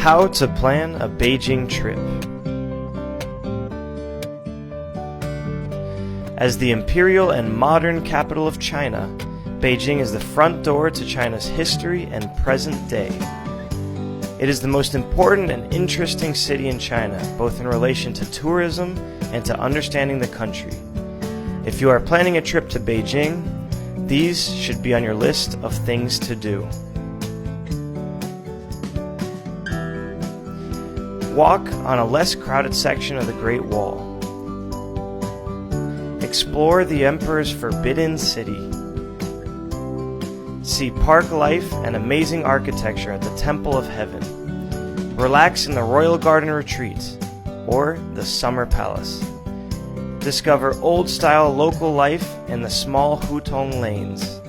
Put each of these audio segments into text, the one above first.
How to plan a Beijing trip. As the imperial and modern capital of China, Beijing is the front door to China's history and present day. It is the most important and interesting city in China, both in relation to tourism and to understanding the country. If you are planning a trip to Beijing, these should be on your list of things to do. Walk on a less crowded section of the Great Wall. Explore the Emperor's Forbidden City. See park life and amazing architecture at the Temple of Heaven. Relax in the Royal Garden Retreat or the Summer Palace. Discover old-style local life in the small Hutong lanes.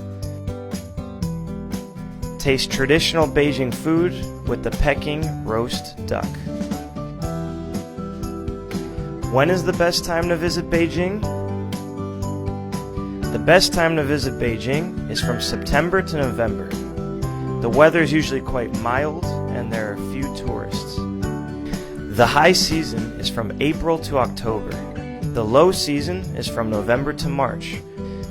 Taste traditional Beijing food with the Peking roast duck. When is the best time to visit Beijing? The best time to visit Beijing is from September to November. The weather is usually quite mild and there are few tourists. The high season is from April to October. The low season is from November to March.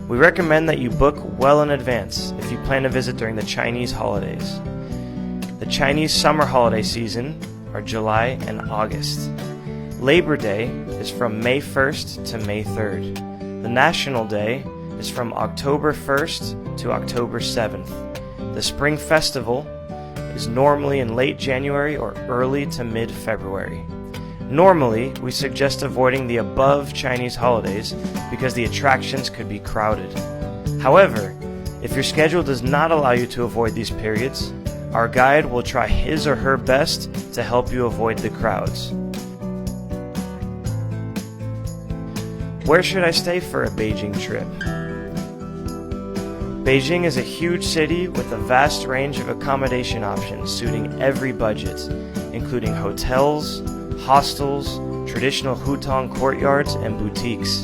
We recommend that you book well in advance if you plan to visit during the Chinese holidays. The Chinese summer holiday season are July and August. Labor Day is from May 1st to May 3rd. The National Day is from October 1st to October 7th. The Spring Festival is normally in late January or early to mid-February. Normally, we suggest avoiding the above Chinese holidays because the attractions could be crowded. However, if your schedule does not allow you to avoid these periods, our guide will try his or her best to help you avoid the crowds. Where should I stay for a Beijing trip? Beijing is a huge city with a vast range of accommodation options suiting every budget, including hotels, hostels, traditional Hutong courtyards, and boutiques.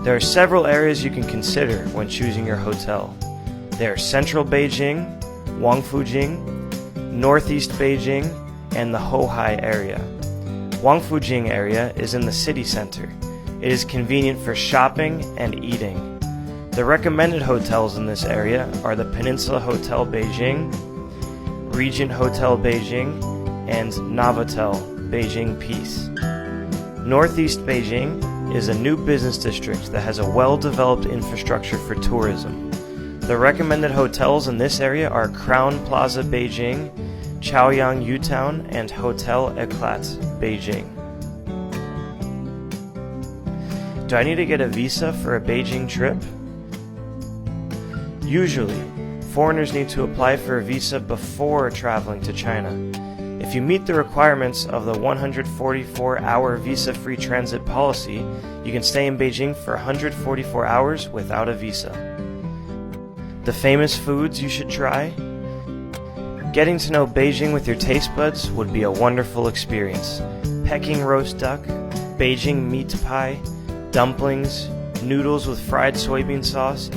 There are several areas you can consider when choosing your hotel. There are Central Beijing, Wangfujing, Northeast Beijing, and the Hohai area. Wangfujing area is in the city center. It is convenient for shopping and eating. The recommended hotels in this area are the Peninsula Hotel Beijing, Regent Hotel Beijing, and Novotel Beijing Peace. Northeast Beijing is a new business district that has a well-developed infrastructure for tourism. The recommended hotels in this area are Crown Plaza Beijing, Chaoyang U-Town, and Hotel Eclat Beijing. Do I need to get a visa for a Beijing trip? Usually, foreigners need to apply for a visa before traveling to China. If you meet the requirements of the 144-hour visa-free transit policy, you can stay in Beijing for 144 hours without a visa. The famous foods you should try? Getting to know Beijing with your taste buds would be a wonderful experience. Peking roast duck, Beijing meat pie, dumplings, noodles with fried soybean sauce,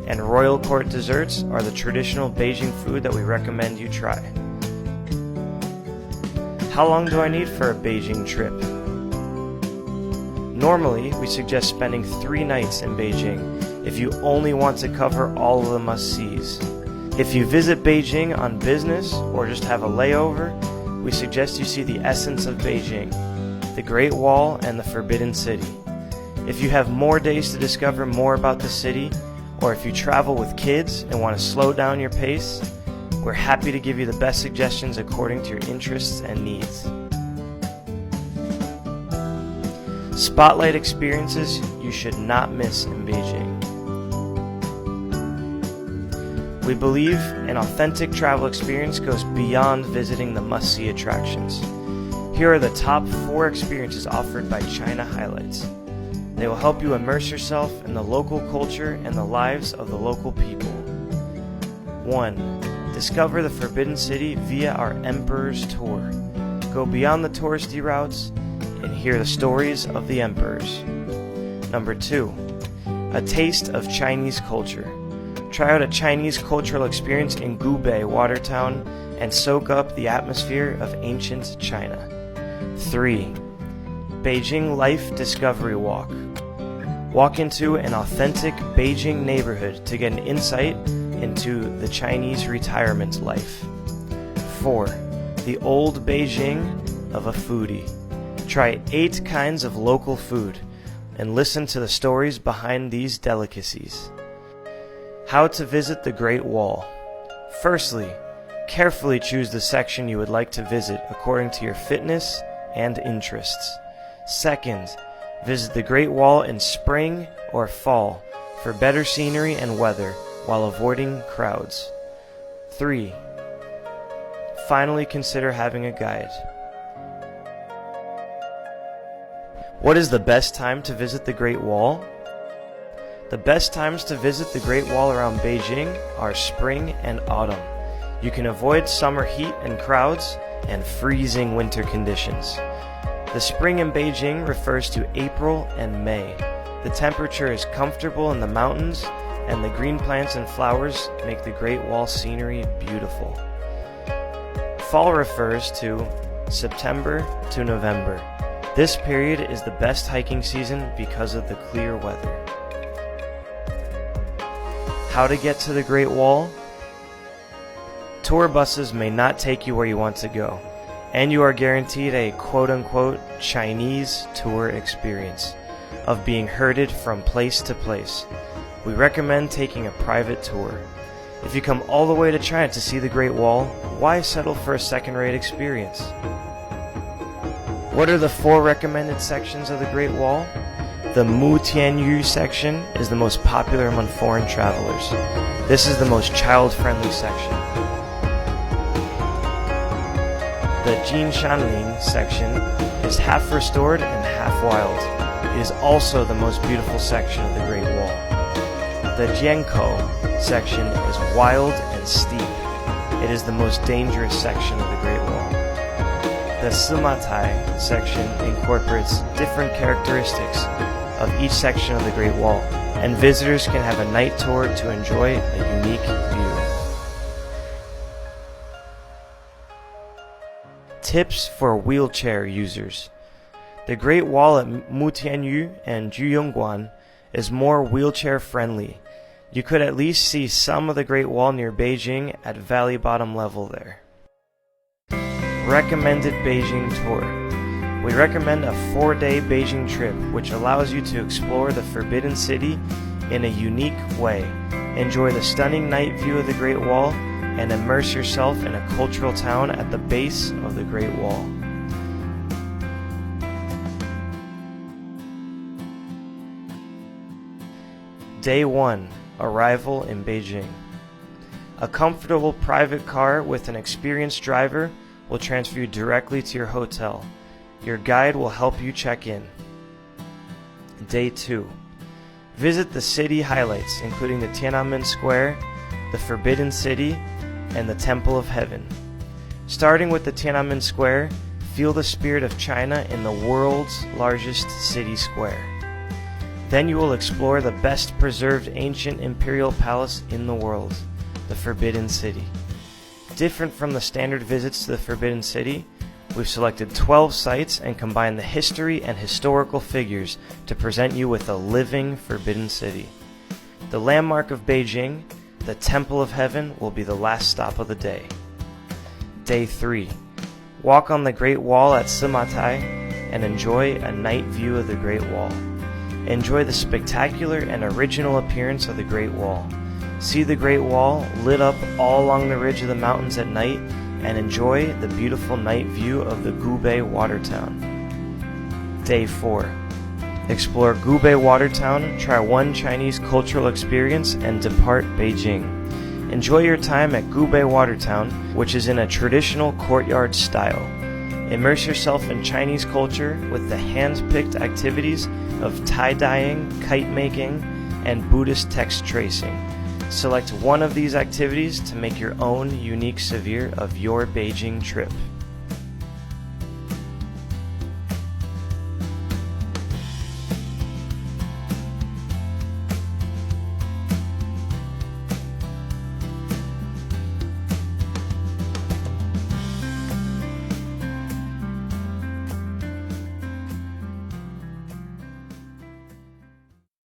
and royal court desserts are the traditional Beijing food that we recommend you try. How long do I need for a Beijing trip? Normally, we suggest spending 3 nights in Beijing if you only want to cover all of the must-sees. If you visit Beijing on business or just have a layover, we suggest you see the essence of Beijing, the Great Wall and the Forbidden City. If you have more days to discover more about the city, or if you travel with kids and want to slow down your pace, we're happy to give you the best suggestions according to your interests and needs. Spotlight experiences you should not miss in Beijing. We believe an authentic travel experience goes beyond visiting the must-see attractions. Here are the top 4 experiences offered by China Highlights. They will help you immerse yourself in the local culture and the lives of the local people. 1. Discover the Forbidden City via our Emperor's Tour. Go beyond the touristy routes and hear the stories of the emperors. Number 2. A taste of Chinese culture. Try out a Chinese cultural experience in Gubei Watertown and soak up the atmosphere of ancient China. 3. Beijing Life Discovery Walk. Walk into an authentic Beijing neighborhood to get an insight into the Chinese retirement life. 4. The old Beijing of a foodie. Try 8 kinds of local food and listen to the stories behind these delicacies. How to visit the Great Wall. Firstly, carefully choose the section you would like to visit according to your fitness and interests. Second, visit the Great Wall in spring or fall for better scenery and weather while avoiding crowds. 3. Finally, consider having a guide. What is the best time to visit the Great Wall? The best times to visit the Great Wall around Beijing are spring and autumn. You can avoid summer heat and crowds and freezing winter conditions. The spring in Beijing refers to April and May. The temperature is comfortable in the mountains, and the green plants and flowers make the Great Wall scenery beautiful. Fall refers to September to November. This period is the best hiking season because of the clear weather. How to get to the Great Wall? Tour buses may not take you where you want to go, and you are guaranteed a quote-unquote Chinese tour experience of being herded from place to place. We recommend taking a private tour. If you come all the way to China to see the Great Wall, why settle for a second-rate experience? What are the 4 recommended sections of the Great Wall? The Mutianyu section is the most popular among foreign travelers. This is the most child-friendly section. The Jinshanling section is half restored and half wild. It is also the most beautiful section of the Great Wall. The Jiankou section is wild and steep. It is the most dangerous section of the Great Wall. The Simatai section incorporates different characteristics of each section of the Great Wall, and visitors can have a night tour to enjoy a unique view. Tips for wheelchair users. The Great Wall at Mutianyu and Juyongguan is more wheelchair friendly. You could at least see some of the Great Wall near Beijing at valley bottom level there. Recommended Beijing Tour. We recommend a 4-day Beijing trip which allows you to explore the Forbidden City in a unique way, enjoy the stunning night view of the Great Wall, and immerse yourself in a cultural town at the base of the Great Wall. Day 1. Arrival in Beijing. A comfortable private car with an experienced driver will transfer you directly to your hotel. Your guide will help you check in. Day 2. Visit the city highlights, including the Tiananmen Square, the Forbidden City, and the Temple of Heaven. Starting with the Tiananmen Square, feel the spirit of China in the world's largest city square. Then you will explore the best preserved ancient imperial palace in the world, the Forbidden City. Different from the standard visits to the Forbidden City, we've selected 12 sites and combined the history and historical figures to present you with a living Forbidden City. The landmark of Beijing, the Temple of Heaven, will be the last stop of the day. Day 3. Walk on the Great Wall at Simatai and enjoy a night view of the Great Wall. Enjoy the spectacular and original appearance of the Great Wall. See the Great Wall lit up all along the ridge of the mountains at night and enjoy the beautiful night view of the Gubei Watertown. Day 4. Explore Gubei Watertown, try one Chinese cultural experience, and depart Beijing. Enjoy your time at Gubei Watertown, which is in a traditional courtyard style. Immerse yourself in Chinese culture with the hand-picked activities of tie-dyeing, kite-making, and Buddhist text tracing. Select one of these activities to make your own unique souvenir of your Beijing trip.